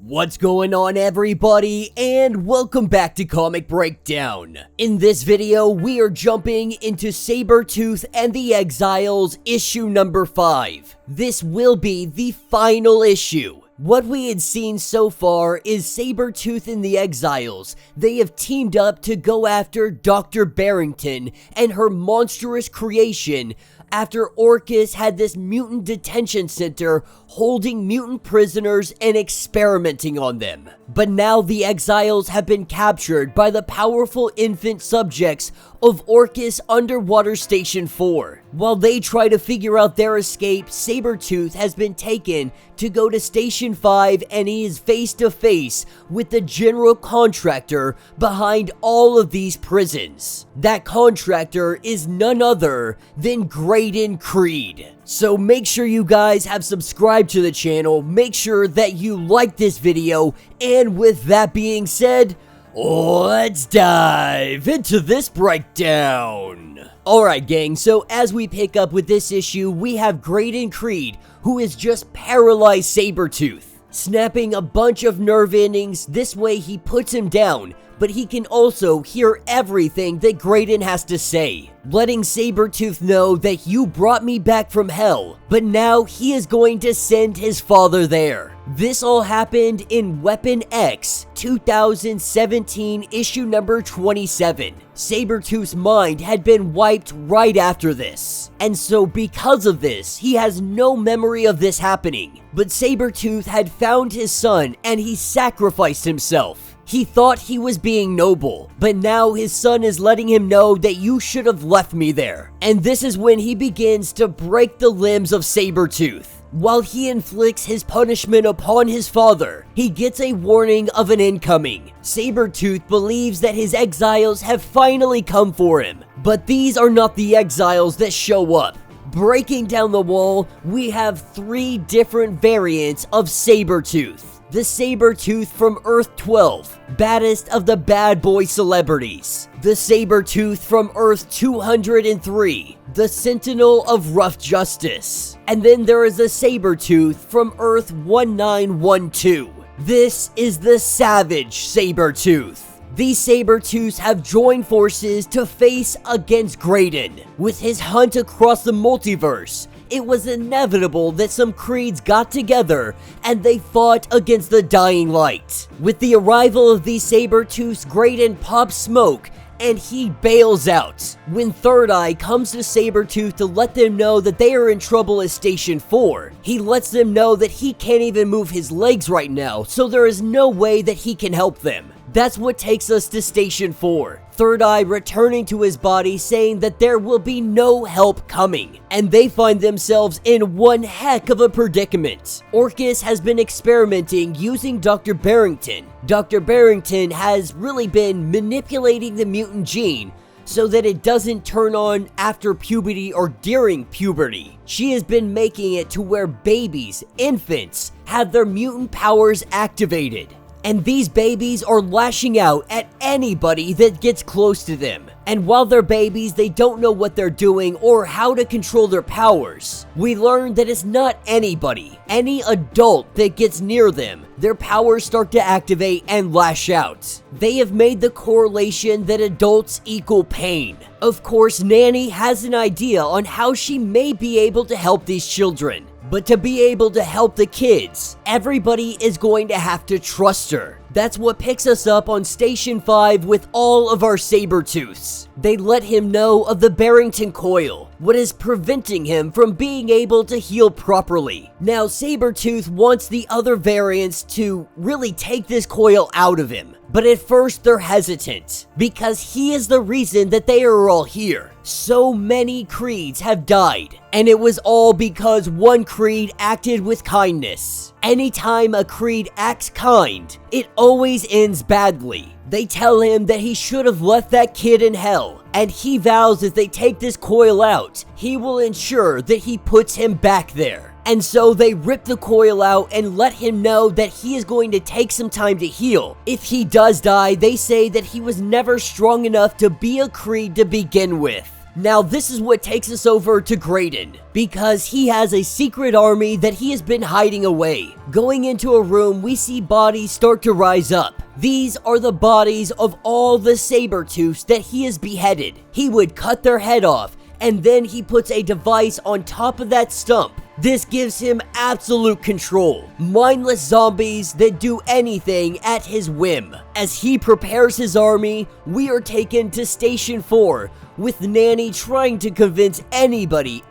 What's going on, everybody, and welcome back to Comic Breakdown. In this video, we are jumping into Sabretooth and the Exiles issue number 5. This will be the final issue. What we had seen so far is Sabretooth and the Exiles. They have teamed up to go after Dr. Barrington and her monstrous creation after Orchis had this mutant detention center holding mutant prisoners and experimenting on them. But now the Exiles have been captured by the powerful infant subjects of Orchis Underwater Station 4. While they try to figure out their escape, Sabretooth has been taken to go to Station 5 and he is face to face with the general contractor behind all of these prisons. That contractor is none other than Graydon Creed. So make sure you guys have subscribed to the channel, make sure that you like this video, and with that being said, let's dive into this breakdown. Alright gang, so as we pick up with this issue, we have Graydon Creed, who has just paralyzed Sabretooth. Snapping a bunch of nerve endings, this way he puts him down, but he can also hear everything that Graydon has to say, letting Sabretooth know that you brought me back from hell, but now he is going to send his father there. This all happened in Weapon X 2017 issue number 27. Sabretooth's mind had been wiped right after this, and so because of this, he has no memory of this happening. But Sabretooth had found his son and he sacrificed himself. He thought he was being noble, but now his son is letting him know that you should have left me there. And this is when he begins to break the limbs of Sabretooth. While he inflicts his punishment upon his father, he gets a warning of an incoming. Sabretooth believes that his exiles have finally come for him, but these are not the exiles that show up. Breaking down the wall, we have 3 different variants of Sabretooth. The Sabretooth from Earth 12, baddest of the bad boy celebrities. The Sabretooth from Earth 203, the Sentinel of Rough Justice. And then there is a Sabretooth from Earth 1912. This is the Savage Sabretooth. These Sabretooths have joined forces to face against Graydon. With his hunt across the multiverse, it was inevitable that some creeds got together and they fought against the Dying Light. With the arrival of these Sabretooths, Graydon pops smoke and he bails out. When Third Eye comes to Sabretooth to let them know that they are in trouble at Station 4, he lets them know that he can't even move his legs right now, so there is no way that he can help them. That's what takes us to Station 4. Third Eye returning to his body saying that there will be no help coming, and they find themselves in one heck of a predicament. Orchis has been experimenting using Dr. Barrington. Dr. Barrington has really been manipulating the mutant gene so that it doesn't turn on after puberty or during puberty. She has been making it to where babies, infants, have their mutant powers activated. And these babies are lashing out at anybody that gets close to them. And while they're babies, they don't know what they're doing or how to control their powers. We learn that it's not anybody, any adult that gets near them, their powers start to activate and lash out. They have made the correlation that adults equal pain. Of course, Nanny has an idea on how she may be able to help these children. But to be able to help the kids, everybody is going to have to trust her. That's what picks us up on Station 5 with all of our Sabretooths. They let him know of the Barrington coil, what is preventing him from being able to heal properly. Now Sabretooth wants the other variants to really take this coil out of him. But at first they're hesitant, because he is the reason that they are all here. So many creeds have died, and it was all because one creed acted with kindness. Anytime a creed acts kind, it always ends badly. They tell him that he should have left that kid in hell, and he vows if they take this coil out, he will ensure that he puts him back there. And so they rip the coil out and let him know that he is going to take some time to heal. If he does die, they say that he was never strong enough to be a creed to begin with. Now this is what takes us over to Graydon, because he has a secret army that he has been hiding away. Going into a room, we see bodies start to rise up. These are the bodies of all the Sabretooths that he has beheaded. He would cut their head off, and then he puts a device on top of that stump. This gives him absolute control. Mindless zombies that do anything at his whim. As he prepares his army, we are taken to Station 4, with Nanny trying to convince everybody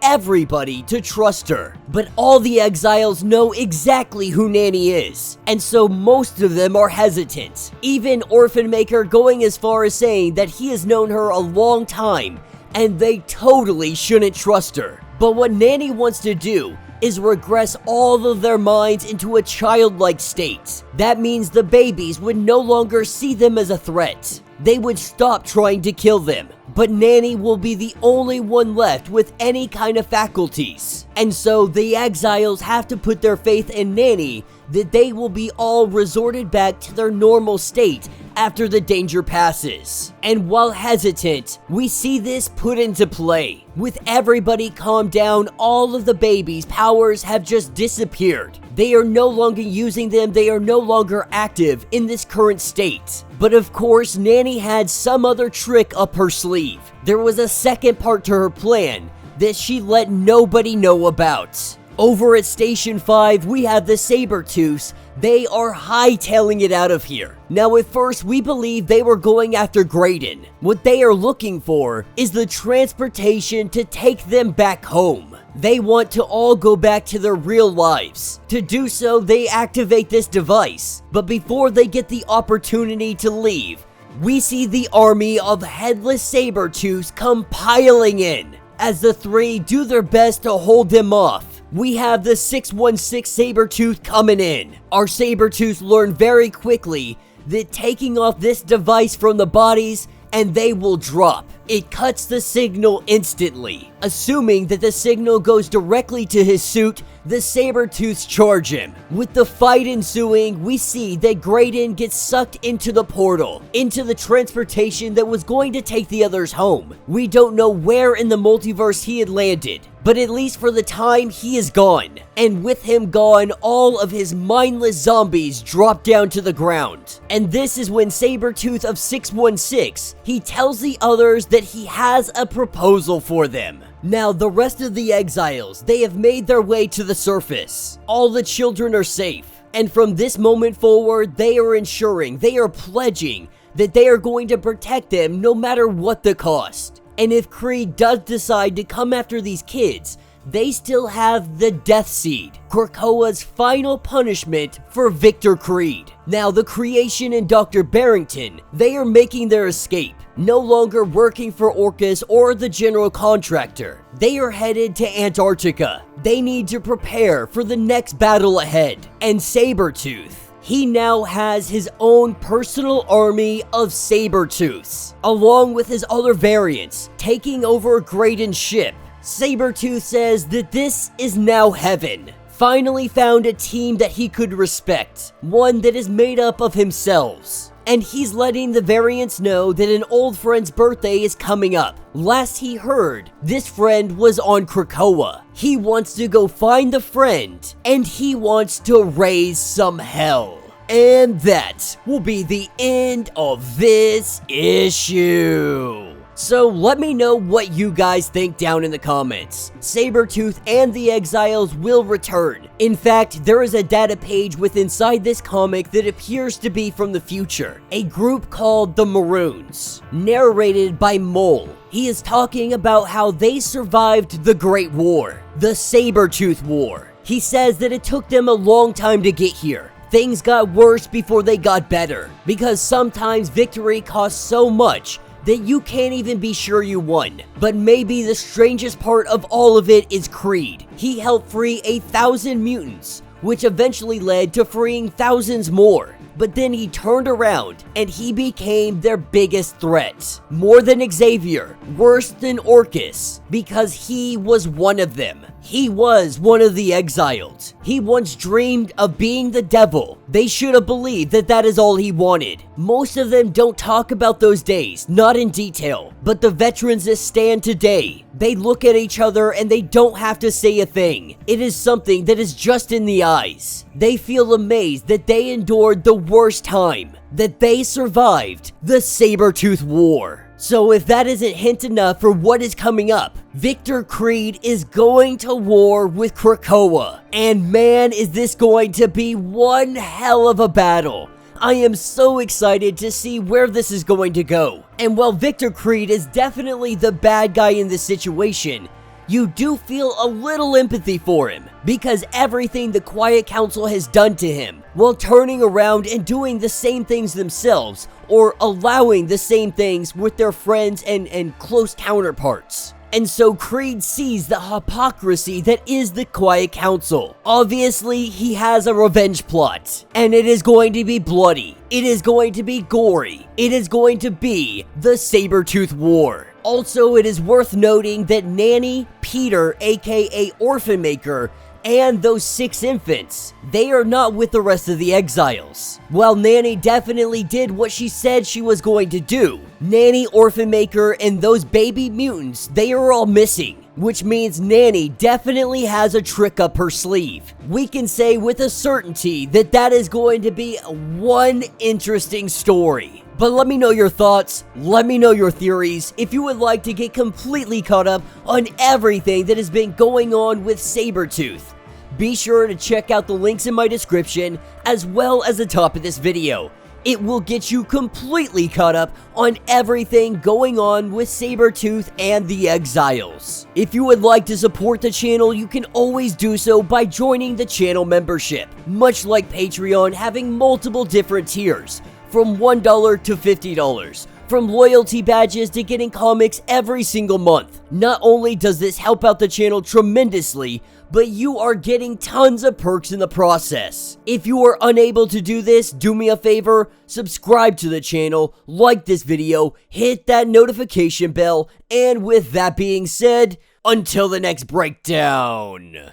to trust her. But all the exiles know exactly who Nanny is, and so most of them are hesitant. Even Orphan Maker going as far as saying that he has known her a long time, and they totally shouldn't trust her. But what Nanny wants to do is regress all of their minds into a childlike state. That means the babies would no longer see them as a threat. They would stop trying to kill them. But Nanny will be the only one left with any kind of faculties. And so the exiles have to put their faith in Nanny that they will be all resorted back to their normal state after the danger passes. And while hesitant, we see this put into play. With everybody calmed down, all of the babies' powers have just disappeared. They are no longer using them, they are no longer active in this current state. But of course, Nanny had some other trick up her sleeve. There was a second part to her plan that she let nobody know about. Over at Station 5, we have the Sabretooths. They are hightailing it out of here. Now at first, we believe they were going after Graydon. What they are looking for is the transportation to take them back home. They want to all go back to their real lives. To do so, they activate this device. But before they get the opportunity to leave, we see the army of headless Sabretooths come piling in. As the three do their best to hold them off, we have the 616 Sabretooth coming in. Our Sabretooths learn very quickly that taking off this device from the bodies and they will drop. It cuts the signal instantly. Assuming that the signal goes directly to his suit, the Sabretooths charge him. With the fight ensuing, we see that Graydon gets sucked into the portal, into the transportation that was going to take the others home. We don't know where in the multiverse he had landed, but at least for the time, he is gone. And with him gone, all of his mindless zombies drop down to the ground. And this is when Sabretooth of 616, he tells the others that he has a proposal for them. Now, the rest of the exiles, they have made their way to the surface. All the children are safe. And from this moment forward, they are ensuring, they are pledging that they are going to protect them no matter what the cost. And if Creed does decide to come after these kids, they still have the Death Seed, Krakoa's final punishment for Victor Creed. Now, the Creation and Dr. Barrington, they are making their escape, no longer working for Orcus or the general contractor. They are headed to Antarctica. They need to prepare for the next battle ahead. And Sabretooth, he now has his own personal army of Sabretooths, along with his other variants, taking over Graydon's ship. Sabretooth says that this is now heaven. Finally found a team that he could respect, one that is made up of himself. And he's letting the variants know that an old friend's birthday is coming up. Last he heard, this friend was on Krakoa. He wants to go find the friend, and he wants to raise some hell. And that will be the end of this issue. So let me know what you guys think down in the comments. Sabretooth and the Exiles will return. In fact, there is a data page inside this comic that appears to be from the future. A group called the Maroons, narrated by Mole. He is talking about how they survived the Great War, the Sabretooth War. He says that it took them a long time to get here. Things got worse before they got better, because sometimes victory costs so much that you can't even be sure you won. But maybe the strangest part of all of it is Creed. He helped free 1,000 mutants, which eventually led to freeing thousands more. But then he turned around and he became their biggest threat. More than Xavier, worse than Orcus, because he was one of them. He was one of the exiled. He once dreamed of being the devil. They should have believed that that is all he wanted. Most of them don't talk about those days, not in detail, but the veterans that stand today, they look at each other and they don't have to say a thing. It is something that is just in the eyes. They feel amazed that they endured the worst time, that they survived the Sabretooth War. So if that isn't hint enough for what is coming up, Victor Creed is going to war with Krakoa. And man, is this going to be one hell of a battle. I am so excited to see where this is going to go. And while Victor Creed is definitely the bad guy in this situation, you do feel a little empathy for him, because everything the Quiet Council has done to him, while turning around and doing the same things themselves, or allowing the same things with their friends and close counterparts. And so Creed sees the hypocrisy that is the Quiet Council. Obviously, he has a revenge plot, and it is going to be bloody. It is going to be gory. It is going to be the Sabretooth War. Also, it is worth noting that Nanny, Peter, aka Orphan Maker, and those 6 infants, they are not with the rest of the exiles. While Nanny definitely did what she said she was going to do, Nanny, Orphan Maker, and those baby mutants, they are all missing, which means Nanny definitely has a trick up her sleeve. We can say with a certainty that that is going to be one interesting story. But let me know your thoughts, let me know your theories. If you would like to get completely caught up on everything that has been going on with Sabretooth, be sure to check out the links in my description as well as the top of this video. It will get you completely caught up on everything going on with Sabretooth and the Exiles. If you would like to support the channel, you can always do so by joining the channel membership, much like Patreon having multiple different tiers, from $1 to $50, from loyalty badges to getting comics every single month. Not only does this help out the channel tremendously, but you are getting tons of perks in the process. If you are unable to do this, do me a favor, subscribe to the channel, like this video, hit that notification bell, and with that being said, until the next breakdown.